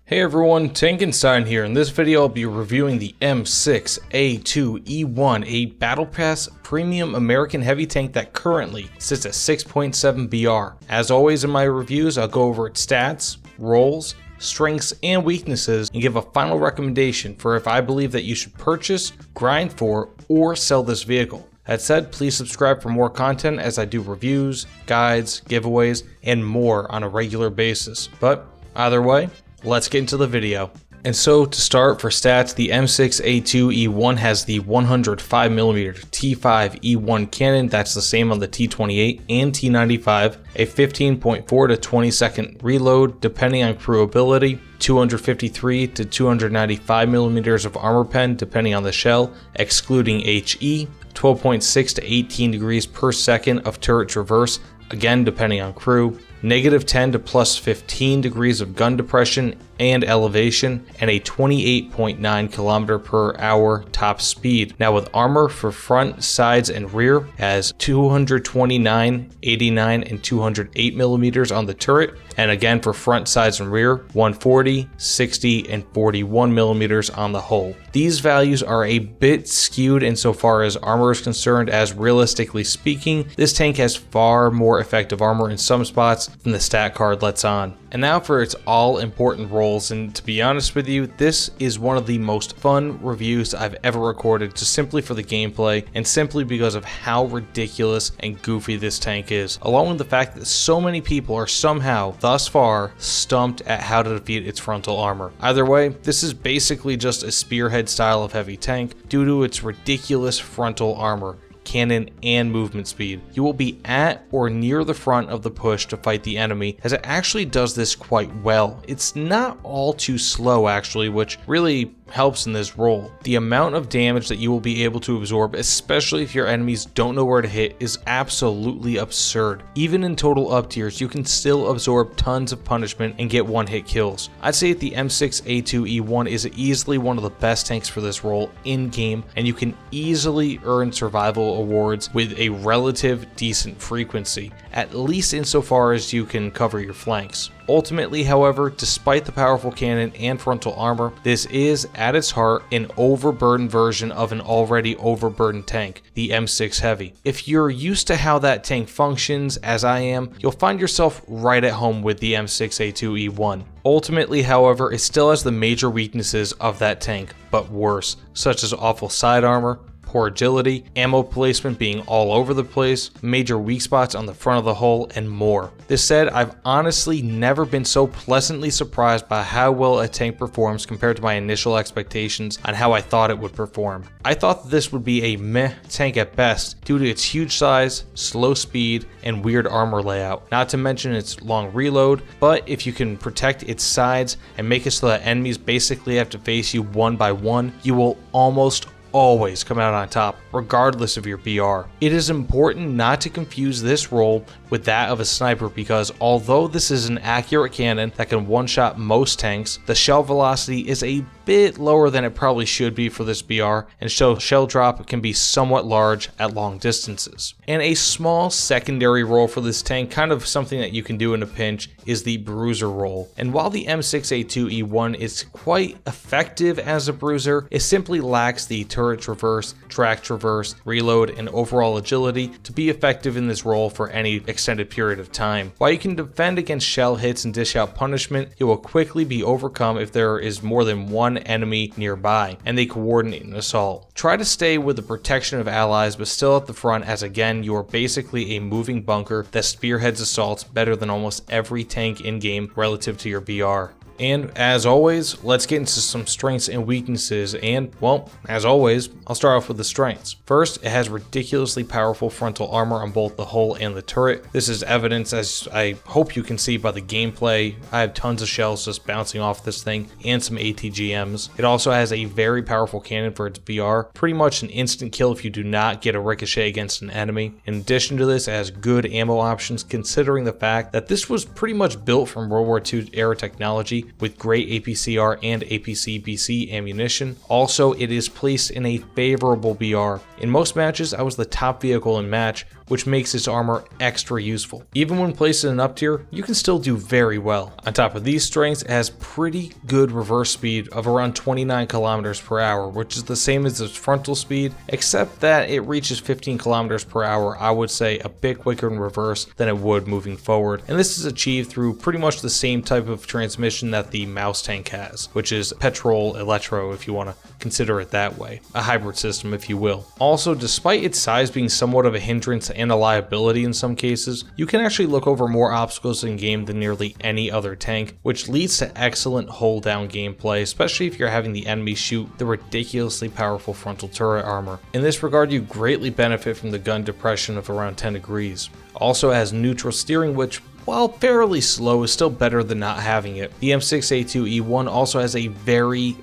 Hey everyone, Tankenstein here. In this video I'll be reviewing the M6A2E1, a Battle Pass premium American heavy tank that currently sits at 6.7 BR. As always in my reviews, I'll go over its stats, roles, strengths, and weaknesses, and give a final recommendation for if I believe that you should purchase, grind for, or sell this vehicle. That said, please subscribe for more content as I do reviews, guides, giveaways, and more on a regular basis. But either way, let's get into the video. And so to start, for stats, the M6A2E1 has the 105mm T5E1 cannon. That's the same on the T28 and T95. A 15.4 to 20 second reload depending on crew ability. 253 to 295mm of armor pen depending on the shell, excluding HE. 12.6 to 18 degrees per second of turret traverse, again depending on crew. -10 to +15 degrees of gun depression and elevation, and a 28.9 km/h top speed. Now with armor for front, sides, and rear, has 229, 89, and 208mm on the turret, and again for front, sides, and rear, 140, 60, and 41mm on the hull. These values are a bit skewed insofar as armor is concerned, as realistically speaking, this tank has far more effective armor in some spots than the stat card lets on. And now for its all-important roles, and to be honest with you, this is one of the most fun reviews I've ever recorded, just simply for the gameplay and simply because of how ridiculous and goofy this tank is, along with the fact that so many people are somehow, thus far, stumped at how to defeat its frontal armor. Either way, this is basically just a spearhead style of heavy tank due to its ridiculous frontal armor, cannon, and movement speed. You will be at or near the front of the push to fight the enemy, as it actually does this quite well. It's not all too slow actually, which really helps in this role. The amount of damage that you will be able to absorb, especially if your enemies don't know where to hit, is absolutely absurd. Even in total up tiers, you can still absorb tons of punishment and get one-hit kills. I'd say that the M6A2E1 is easily one of the best tanks for this role in-game, and you can easily earn survival awards with a relative decent frequency, at least insofar as you can cover your flanks. Ultimately, however, despite the powerful cannon and frontal armor, this is, at its heart, an overburdened version of an already overburdened tank, the M6 Heavy. If you're used to how that tank functions, as I am, you'll find yourself right at home with the M6A2E1. Ultimately, however, it still has the major weaknesses of that tank, but worse, such as awful side armor, poor agility, ammo placement being all over the place, major weak spots on the front of the hull, and more. This said, I've honestly never been so pleasantly surprised by how well a tank performs compared to my initial expectations on how I thought it would perform. I thought that this would be a meh tank at best due to its huge size, slow speed, and weird armor layout, not to mention its long reload, but if you can protect its sides and make it so that enemies basically have to face you one by one, you will almost always come out on top, regardless of your BR. It is important not to confuse this role with that of a sniper, because although this is an accurate cannon that can one-shot most tanks, the shell velocity is a bit lower than it probably should be for this BR, and so shell drop can be somewhat large at long distances. And a small secondary role for this tank, kind of something that you can do in a pinch, is the bruiser role. And while the M6A2E1 is quite effective as a bruiser, it simply lacks the turret traverse, track traverse, reload, and overall agility to be effective in this role for any extended period of time. While you can defend against shell hits and dish out punishment, it will quickly be overcome if there is more than one enemy nearby and they coordinate an assault. Try to stay with the protection of allies, but still at the front, as again you are basically a moving bunker that spearheads assaults better than almost every tank in game relative to your BR. And as always, let's get into some strengths and weaknesses, and well, as always, I'll start off with the strengths. First, it has ridiculously powerful frontal armor on both the hull and the turret. This is evidenced, as I hope you can see, by the gameplay. I have tons of shells just bouncing off this thing and some ATGMs. It also has a very powerful cannon for its BR, pretty much an instant kill if you do not get a ricochet against an enemy. In addition to this, it has good ammo options, considering the fact that this was pretty much built from World War II era technology, with great APCR and APC-BC ammunition. Also, it is placed in a favorable BR. In most matches, I was the top vehicle in match, which makes its armor extra useful. Even when placed in an up tier, you can still do very well. On top of these strengths, it has pretty good reverse speed of around 29 kilometers per hour, which is the same as its frontal speed, except that it reaches 15 kilometers per hour, I would say a bit quicker in reverse than it would moving forward. And this is achieved through pretty much the same type of transmission that the mouse tank has, which is petrol electro if you want to consider it that way, a hybrid system if you will. Also, despite its size being somewhat of a hindrance and a liability in some cases, you can actually look over more obstacles in game than nearly any other tank, which leads to excellent hold down gameplay, especially if you're having the enemy shoot the ridiculously powerful frontal turret armor. In this regard, you greatly benefit from the gun depression of around 10 degrees. Also has neutral steering, which, while fairly slow, is still better than not having it. The M6A2E1 also has a very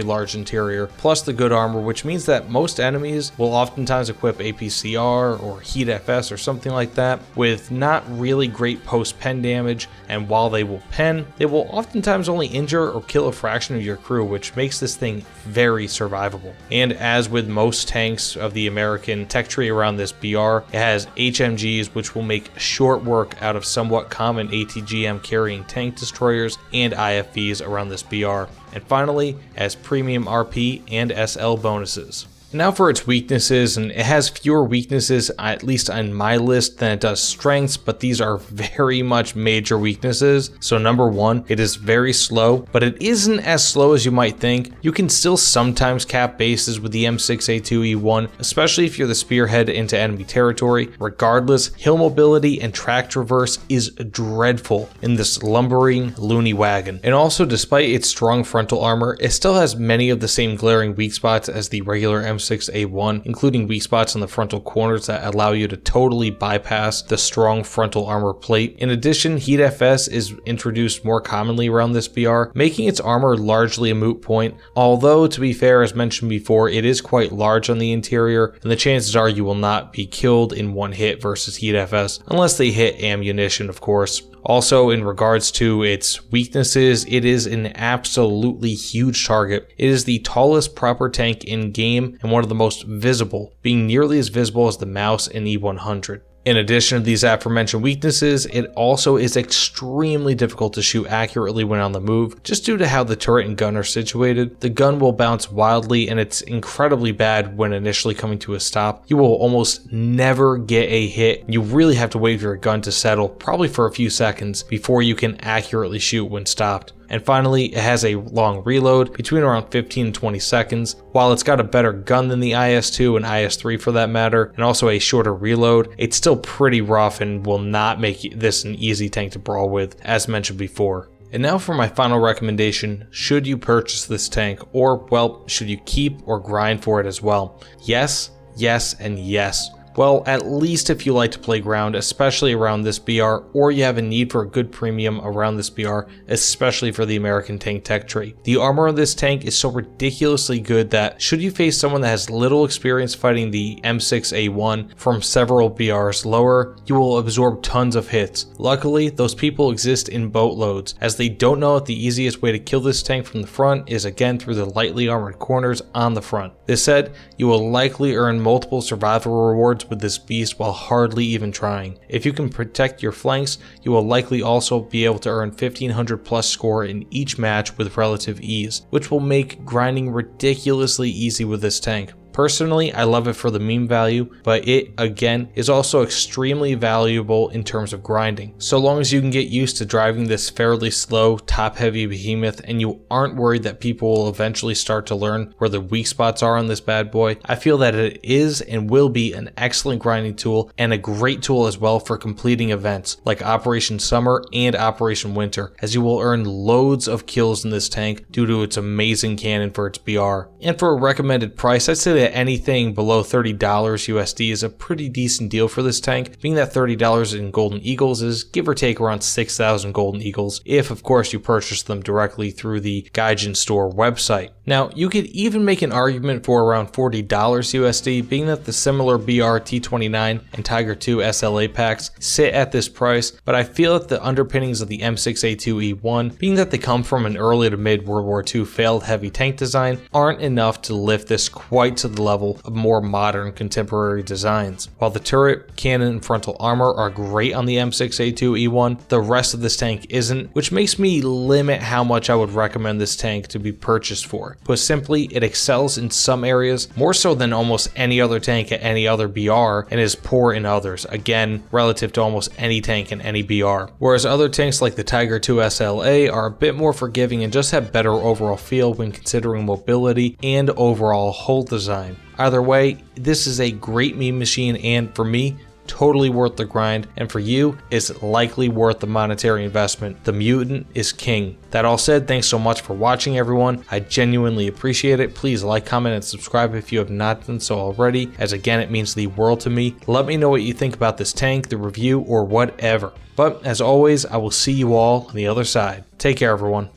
large interior, plus the good armor, which means that most enemies will oftentimes equip APCR or Heat FS or something like that, with not really great post-pen damage, and while they will pen, they will oftentimes only injure or kill a fraction of your crew, which makes this thing very survivable. And as with most tanks of the American tech tree around this BR, it has HMGs, which will make short work out of somewhat common ATGM carrying tank destroyers and IFVs around this BR. And finally, as premium RP and SL bonuses. Now for its weaknesses, and it has fewer weaknesses, at least on my list, than it does strengths, but these are very much major weaknesses. So number one, it is very slow, but it isn't as slow as you might think. You can still sometimes cap bases with the M6A2E1, especially if you're the spearhead into enemy territory. Regardless, hill mobility and track traverse is dreadful in this lumbering, loony wagon. And also, despite its strong frontal armor, it still has many of the same glaring weak spots as the regular M6A1, including weak spots on the frontal corners that allow you to totally bypass the strong frontal armor plate. In addition, Heat FS is introduced more commonly around this BR, making its armor largely a moot point, although to be fair, as mentioned before, it is quite large on the interior, and the chances are you will not be killed in one hit versus Heat FS, unless they hit ammunition, of course. Also, in regards to its weaknesses, it is an absolutely huge target. It is the tallest proper tank in game and one of the most visible, being nearly as visible as the mouse in E100. In addition to these aforementioned weaknesses, it also is extremely difficult to shoot accurately when on the move, just due to how the turret and gun are situated. The gun will bounce wildly, and it's incredibly bad when initially coming to a stop. You will almost never get a hit. You really have to wait for your gun to settle, probably for a few seconds, before you can accurately shoot when stopped. And finally, it has a long reload, between around 15 and 20 seconds. While it's got a better gun than the IS-2 and IS-3 for that matter, and also a shorter reload, it's still pretty rough and will not make this an easy tank to brawl with, as mentioned before. And now for my final recommendation, should you purchase this tank, or, well, should you keep or grind for it as well? Yes, yes, and yes. Well, at least if you like to play ground, especially around this BR, or you have a need for a good premium around this BR, especially for the American tank tech tree. The armor on this tank is so ridiculously good that should you face someone that has little experience fighting the M6A1 from several BRs lower, you will absorb tons of hits. Luckily, those people exist in boatloads, as they don't know that the easiest way to kill this tank from the front is again through the lightly armored corners on the front. This said, you will likely earn multiple survival rewards with this beast while hardly even trying. If you can protect your flanks, you will likely also be able to earn 1500 plus score in each match with relative ease, which will make grinding ridiculously easy with this tank. Personally, I love it for the meme value, but it, again, is also extremely valuable in terms of grinding. So long as you can get used to driving this fairly slow, top-heavy behemoth and you aren't worried that people will eventually start to learn where the weak spots are on this bad boy, I feel that it is and will be an excellent grinding tool and a great tool as well for completing events like Operation Summer and Operation Winter, as you will earn loads of kills in this tank due to its amazing cannon for its BR. And for a recommended price, I'd say that anything below $30 USD is a pretty decent deal for this tank, being that $30 in Golden Eagles is give or take around 6,000 Golden Eagles, if of course you purchase them directly through the Gaijin store website. Now, you could even make an argument for around $40 USD, being that the similar BR T29 and Tiger II SLA packs sit at this price, but I feel that the underpinnings of the M6A2E1, being that they come from an early to mid World War II failed heavy tank design, aren't enough to lift this quite to the level of more modern contemporary designs. While the turret, cannon, and frontal armor are great on the M6A2E1, the rest of this tank isn't, which makes me limit how much I would recommend this tank to be purchased for. Put simply, it excels in some areas, more so than almost any other tank at any other BR, and is poor in others, again, relative to almost any tank in any BR. Whereas other tanks like the Tiger II SLA are a bit more forgiving and just have better overall feel when considering mobility and overall hull design. Either way, this is a great meme machine, and for me, totally worth the grind, and for you, it's likely worth the monetary investment. The Mutant is king. That all said, thanks so much for watching, everyone. I genuinely appreciate it. Please like, comment, and subscribe if you have not done so already, as again, it means the world to me. Let me know what you think about this tank, the review, or whatever. But as always, I will see you all on the other side. Take care, everyone.